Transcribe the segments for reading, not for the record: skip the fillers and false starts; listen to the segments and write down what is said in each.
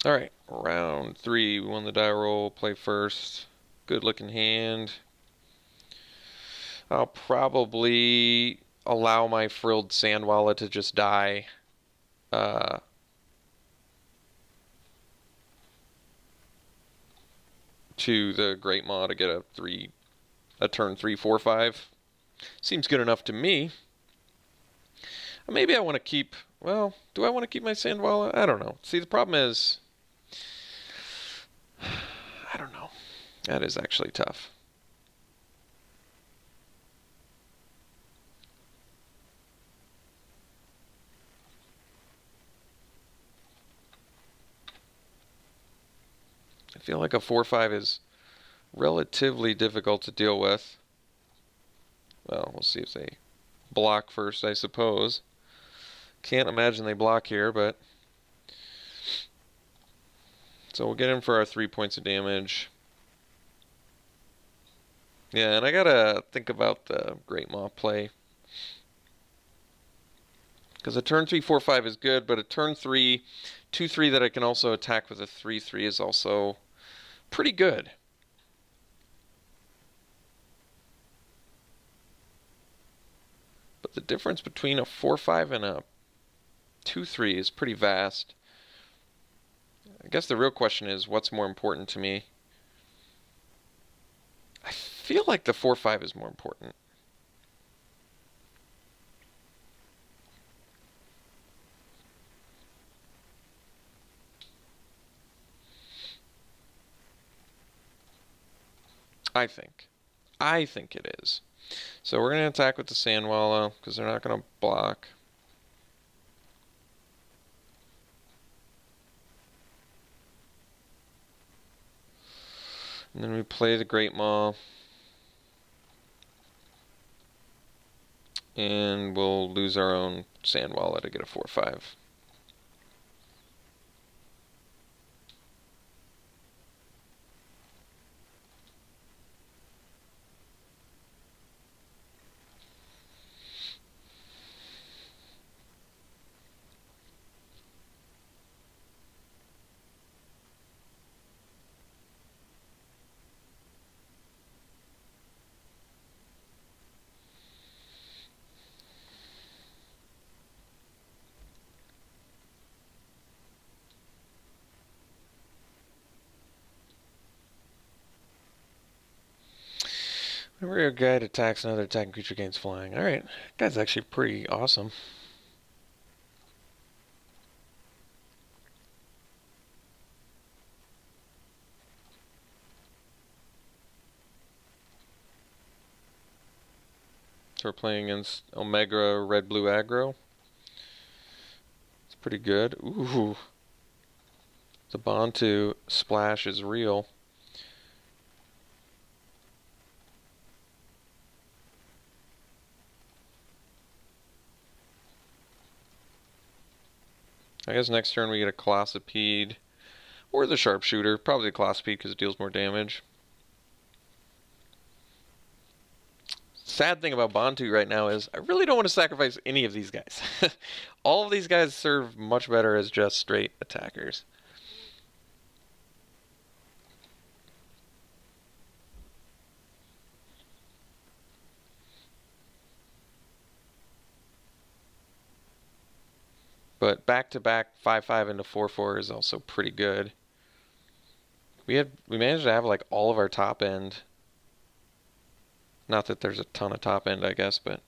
Alright, round 3. We won the die roll. Play first. Good looking hand. I'll probably allow my frilled sandwalla to just die. Uh, to the Great Maw to get a turn 3, 4, 5. Seems good enough to me. Maybe I want to keep, well, do I want to keep my sandwalla? I don't know. See, the problem is, I don't know. That is actually tough. I feel like a 4-5 is relatively difficult to deal with. Well, we'll see if they block first, I suppose. Can't imagine they block here, but... So we'll get in for our 3 points of damage. Yeah, and I gotta think about the Great Maw play. Because a turn 3, 4, 5 is good, but a turn 3, 2, 3 that I can also attack with a 3, 3 is also pretty good. But the difference between a 4, 5 and a 2, 3 is pretty vast. I guess the real question is, what's more important to me? I feel like the 4, 5 is more important. I think. I think it is. So we're going to attack with the Sandwalla, because they're not going to block. And then we play the Great Maw. And we'll lose our own Sandwalla to get a 4-5. Whenever a guide attacks another attacking creature gains flying. Alright, that guy's actually pretty awesome. So we're playing against Omega Red-Blue Aggro. It's pretty good. Ooh. The Bantu splash is real. I guess next turn we get a Colossipede. Or the Sharpshooter. Probably the Colossipede because it deals more damage. Sad thing about Bantu right now is I really don't want to sacrifice any of these guys. All of these guys serve much better as just straight attackers. But back-to-back 5-5 into 4-4 is also pretty good. We managed to have like all of our top end. Not that there's a ton of top end, I guess, but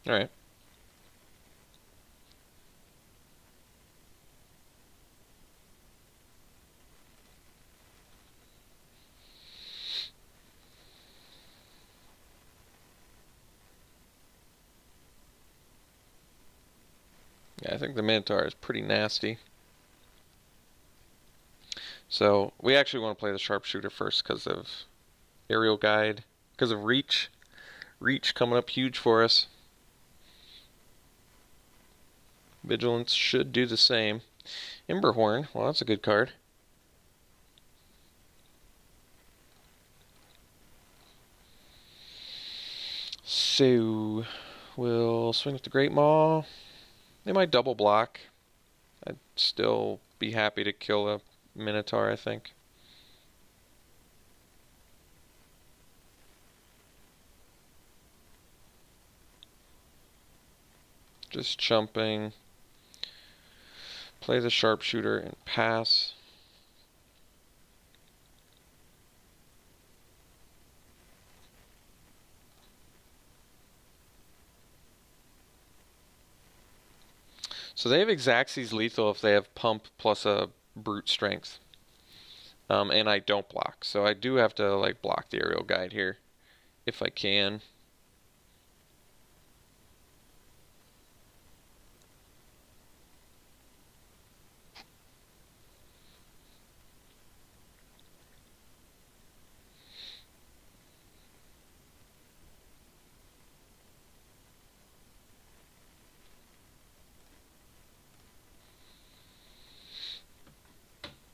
all right. Yeah, I think the Minotaur is pretty nasty. So we actually want to play the Sharpshooter first because of Aerial Guide, because of Reach. Reach coming up huge for us. Vigilance should do the same. Emberhorn, well, that's a good card. So, we'll swing with the Great Maw. They might double block. I'd still be happy to kill a Minotaur, I think. Just jumping. Play the Sharpshooter and pass. So they have Xaxes lethal if they have Pump plus a Brute Strength. And I don't block, so I do have to like block the Aerial Guide here, if I can.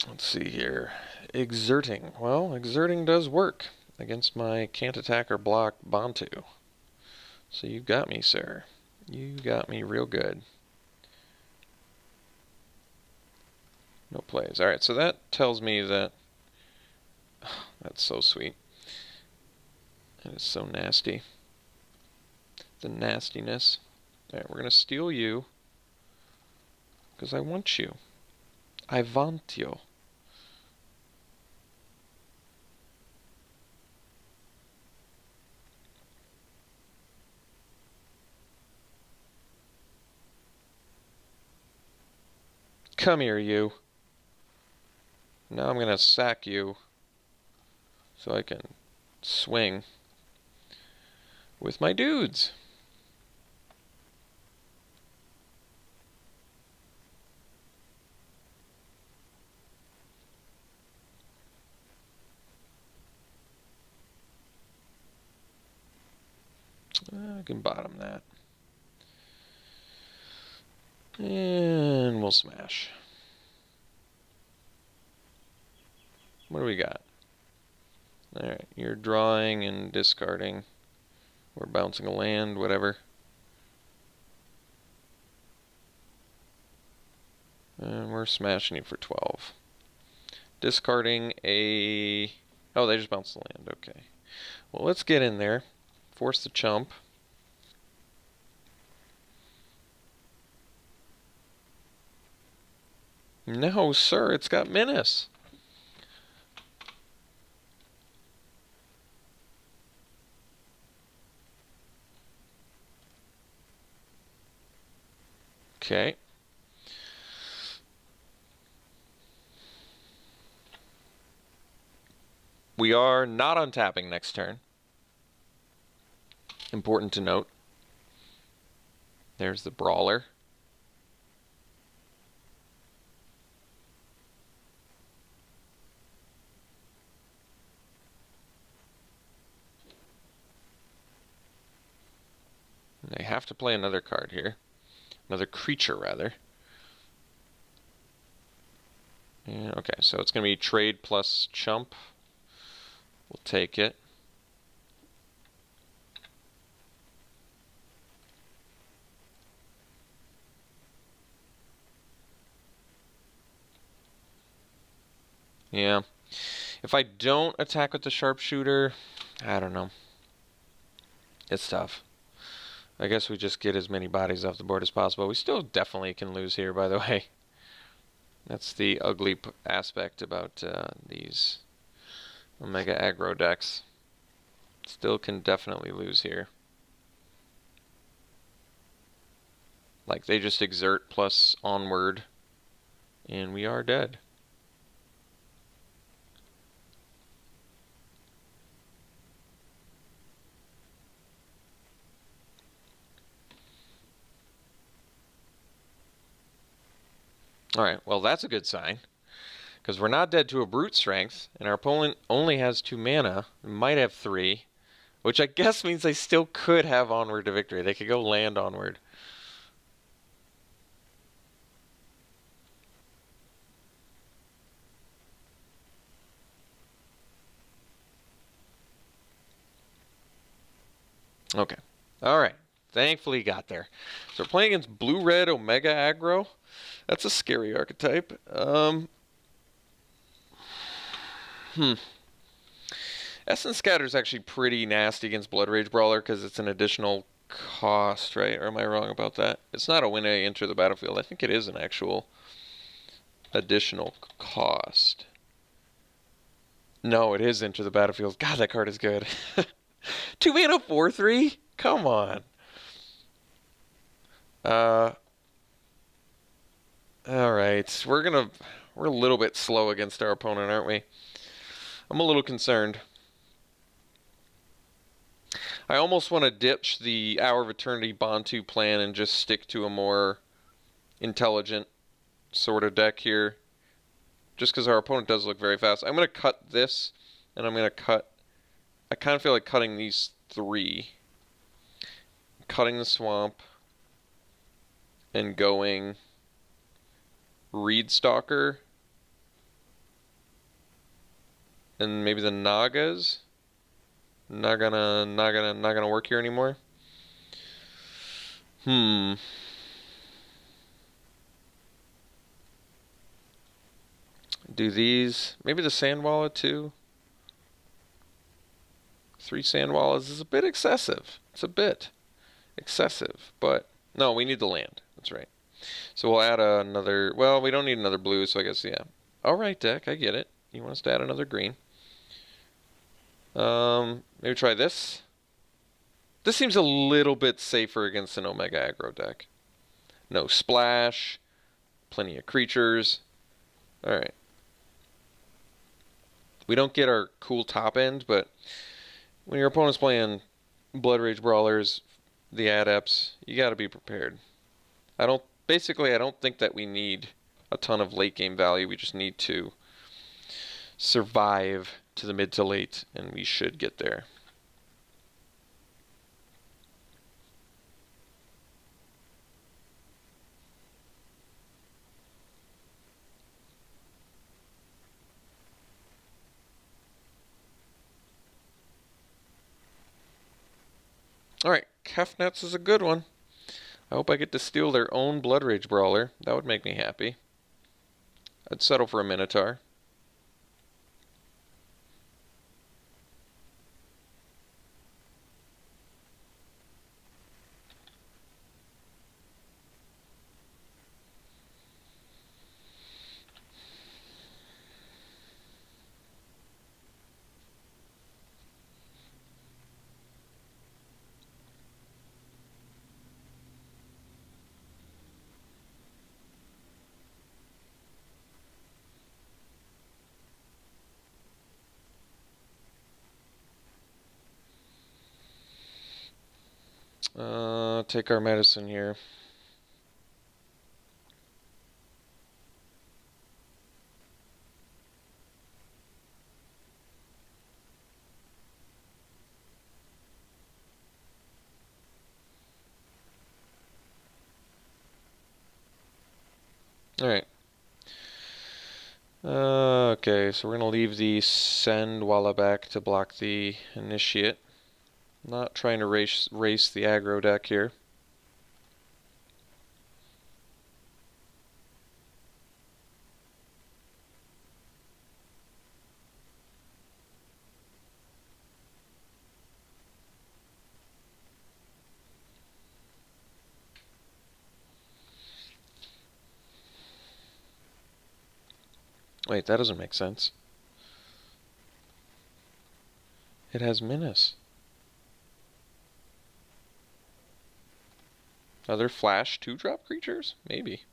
Let's see here. Exerting. Well, exerting does work against my can't attack or block Bantu. So you got me, sir. You got me real good. No plays. Alright, so that tells me that... that's so sweet. That is so nasty. The nastiness. Alright, we're going to steal you. Because I want you. I want you. Come here, you. Now I'm going to sack you so I can swing with my dudes. I can bottom that. And we'll smash. What do we got? Alright, you're drawing and discarding. Or bouncing a land, whatever. And we're smashing you for 12. Discarding a... oh, they just bounced the land. Okay. Well, let's get in there. Force the chump. No, sir, it's got menace. Okay. We are not untapping next turn. Important to note. There's the Brawler. They have to play another card here. Another creature, rather. Yeah, okay, so it's going to be trade plus chump. We'll take it. Yeah. If I don't attack with the sharpshooter, I don't know. It's tough. I guess we just get as many bodies off the board as possible. We still definitely can lose here, by the way. That's the ugly aspect about these Omega aggro decks. Still can definitely lose here. Like, they just exert plus onward, and we are dead. Alright, well that's a good sign. Because we're not dead to a brute strength, and our opponent only has 2 mana, might have 3. Which I guess means they still could have Onward to Victory. They could go land Onward. Okay. Alright. Thankfully got there. So we're playing against blue-red Omega aggro. That's a scary archetype. Essence Scatter is actually pretty nasty against Blood Rage Brawler because it's an additional cost, right? Or am I wrong about that? It's not a when I enter the battlefield. I think it is an actual additional cost. No, it is enter the battlefield. God, that card is good. 2 mana 4/3? Come on. Alright. We're a little bit slow against our opponent, aren't we? I'm a little concerned. I almost want to ditch the Hour of Eternity Bantu plan and just stick to a more intelligent sort of deck here. Just because our opponent does look very fast. I'm going to cut this, and I'm going to cut... I kind of feel like cutting these 3. Cutting the Swamp, and going Reed Stalker, and maybe the Nagas. Not gonna work here anymore. Do these, maybe the Sandwalla too. 3 Sandwallas is a bit excessive. It's a bit excessive, but no, we need the land. That's right. So we'll add another, well, we don't need another blue, so I guess, yeah. Alright, deck, I get it. You want us to add another green. Maybe try this. This seems a little bit safer against an Omega aggro deck. No splash, plenty of creatures. Alright. We don't get our cool top end, but when your opponent's playing Blood Rage Brawlers, the Adepts, you gotta be prepared. I don't think that we need a ton of late game value. We just need to survive to the mid to late, and we should get there. Alright, Kefnets is a good one. I hope I get to steal their own Blood Rage Brawler. That would make me happy. I'd settle for a Minotaur. Take our medicine here. Alright. Okay, so we're going to leave the Sandwalla back to block the Initiate. Not trying to race the aggro deck here. Wait, that doesn't make sense. It has Menace. Are there flash 2-drop creatures? Maybe.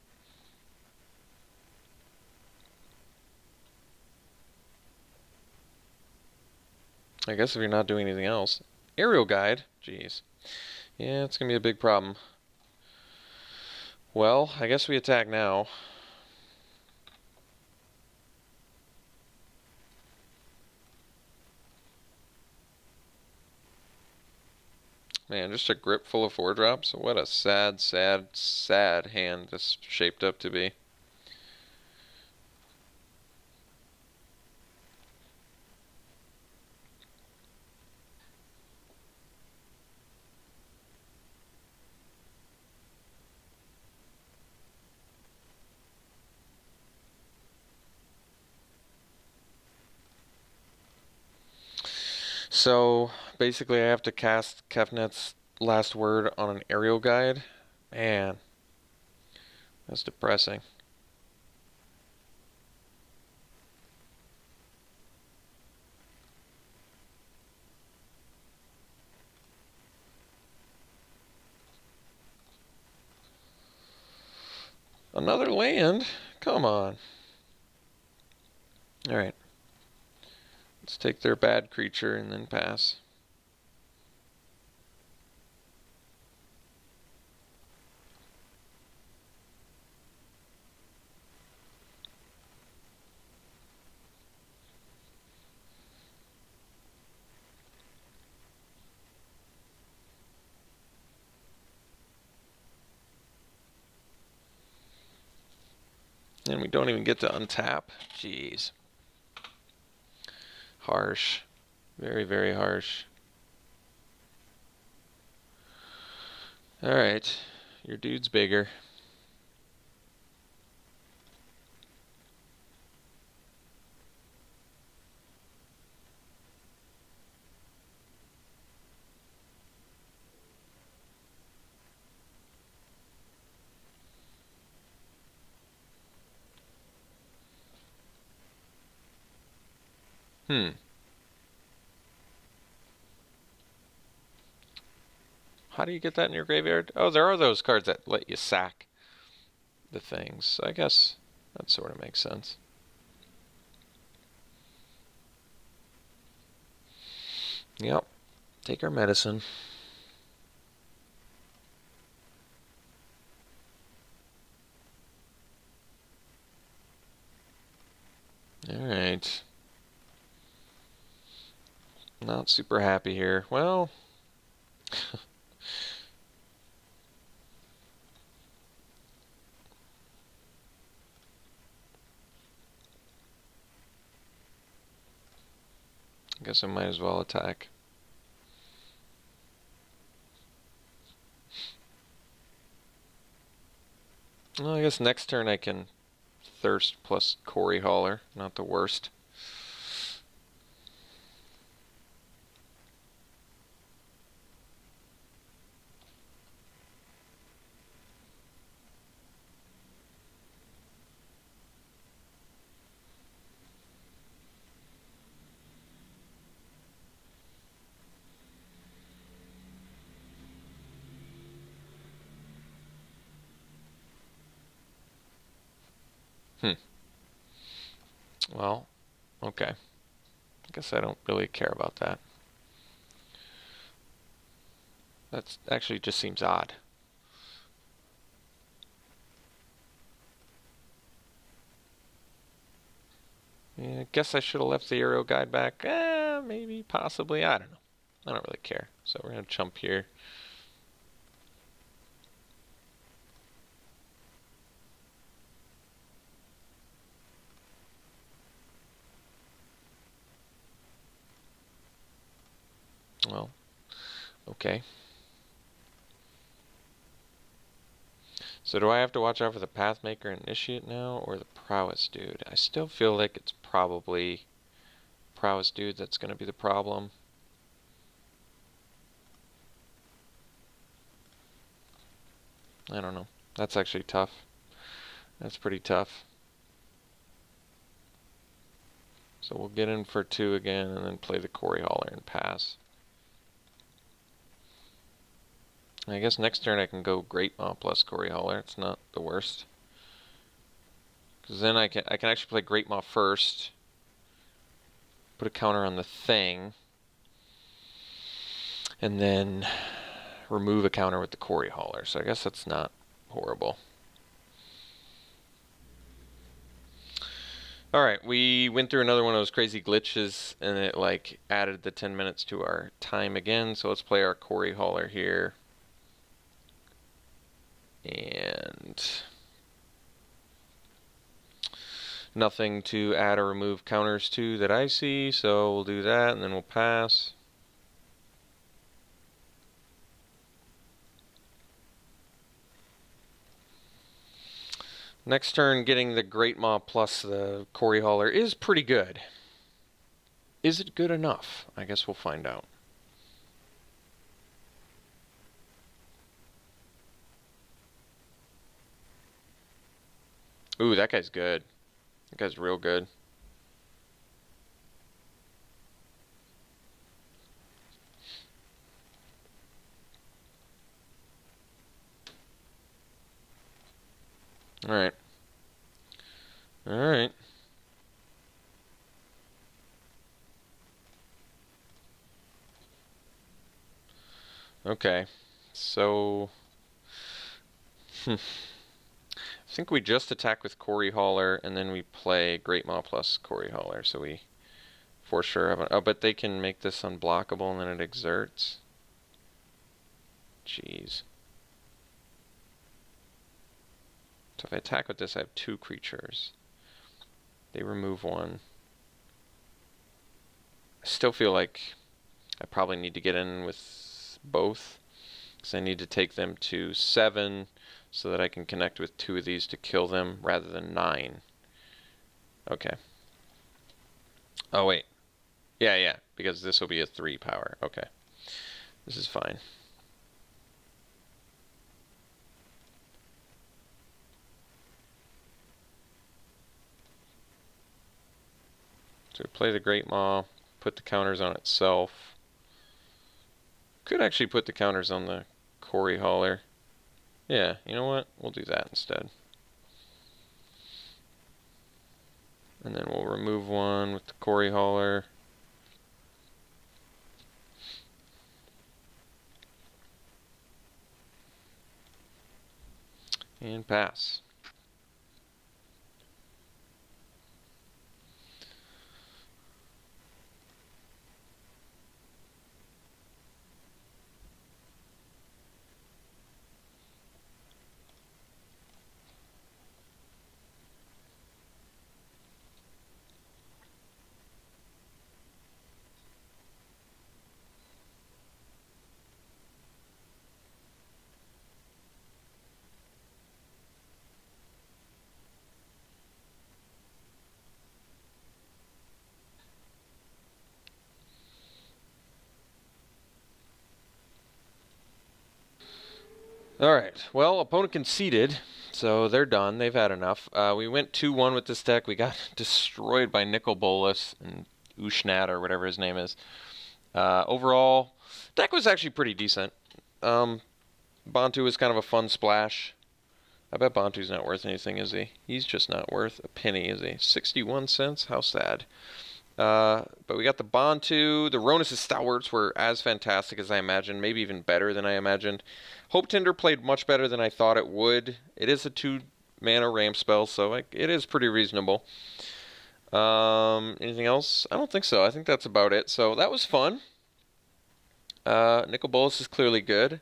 I guess if you're not doing anything else. Aerial Guide? Jeez. Yeah, it's gonna be a big problem. Well, I guess we attack now. Man, just a grip full of 4-drops. What a sad, sad, sad hand this shaped up to be. So basically, I have to cast Kefnet's last word on an aerial guide. Man, that's depressing. Another land? Come on. Alright. Let's take their bad creature and then pass. And we don't even get to untap. Jeez. Harsh. Very, very harsh. Alright. Your dude's bigger. How do you get that in your graveyard? Oh, there are those cards that let you sack the things. So I guess that sort of makes sense. Yep. Take our medicine. Alright. Not super happy here. Well... I guess I might as well attack. Well, I guess next turn I can Thirst plus Corey Hauler. Not the worst. Well, okay. I guess I don't really care about that. That actually just seems odd. Yeah, I guess I should have left the Euro guide back. Maybe, possibly. I don't know. I don't really care. So we're going to jump here. Well, okay. So do I have to watch out for the Pathmaker Initiate now, or the Prowess Dude? I still feel like it's probably Prowess Dude that's going to be the problem. I don't know. That's actually tough. That's pretty tough. So we'll get in for 2 again, and then play the Corey Hauler and pass. I guess next turn I can go Great Maw plus Corey Hauler. It's not the worst. Because then I can actually play Great Maw first. Put a counter on the thing. And then remove a counter with the Corey Hauler. So I guess that's not horrible. Alright, we went through another one of those crazy glitches, and it, like, added the 10 minutes to our time again. So let's play our Corey Hauler here. And nothing to add or remove counters to that I see, so we'll do that, and then we'll pass. Next turn, getting the Great Maw plus the Corey Hauler is pretty good. Is it good enough? I guess we'll find out. Ooh, that guy's good. That guy's real good. Alright. Alright. Okay. So... I think we just attack with Corey Hauler, and then we play Great Maw plus Corey Hauler, so we for sure have an... Oh, but they can make this unblockable, and then it exerts. Jeez. So if I attack with this, I have 2 creatures. They remove 1. I still feel like I probably need to get in with both, because I need to take them to 7 so that I can connect with 2 of these to kill them rather than 9. Okay. Oh, wait. Yeah, because this will be a 3 power. Okay. This is fine. So play the Great Maw, put the counters on itself. Could actually put the counters on the Corey Hauler. Yeah, you know what? We'll do that instead. And then we'll remove 1 with the Corey Hauler. And pass. Alright, well, opponent conceded, so they're done. They've had enough. We went 2-1 with this deck. We got destroyed by Nicol Bolas and Ushnat, or whatever his name is. Overall, deck was actually pretty decent. Bantu was kind of a fun splash. I bet Bantu's not worth anything, is he? He's just not worth a penny, is he? 61 cents? How sad. But we got the Bantu. The Ronus' Stalwarts were as fantastic as I imagined, maybe even better than I imagined. Hope Tinder played much better than I thought it would. It is a 2-mana ramp spell, so it is pretty reasonable. Anything else? I don't think so. I think that's about it. So that was fun. Nicol Bolas is clearly good.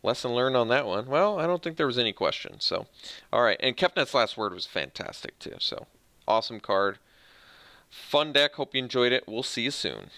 Lesson learned on that one. Well, I don't think there was any question. So, all right. And Kefnet's last word was fantastic, too. So, awesome card. Fun deck. Hope you enjoyed it. We'll see you soon.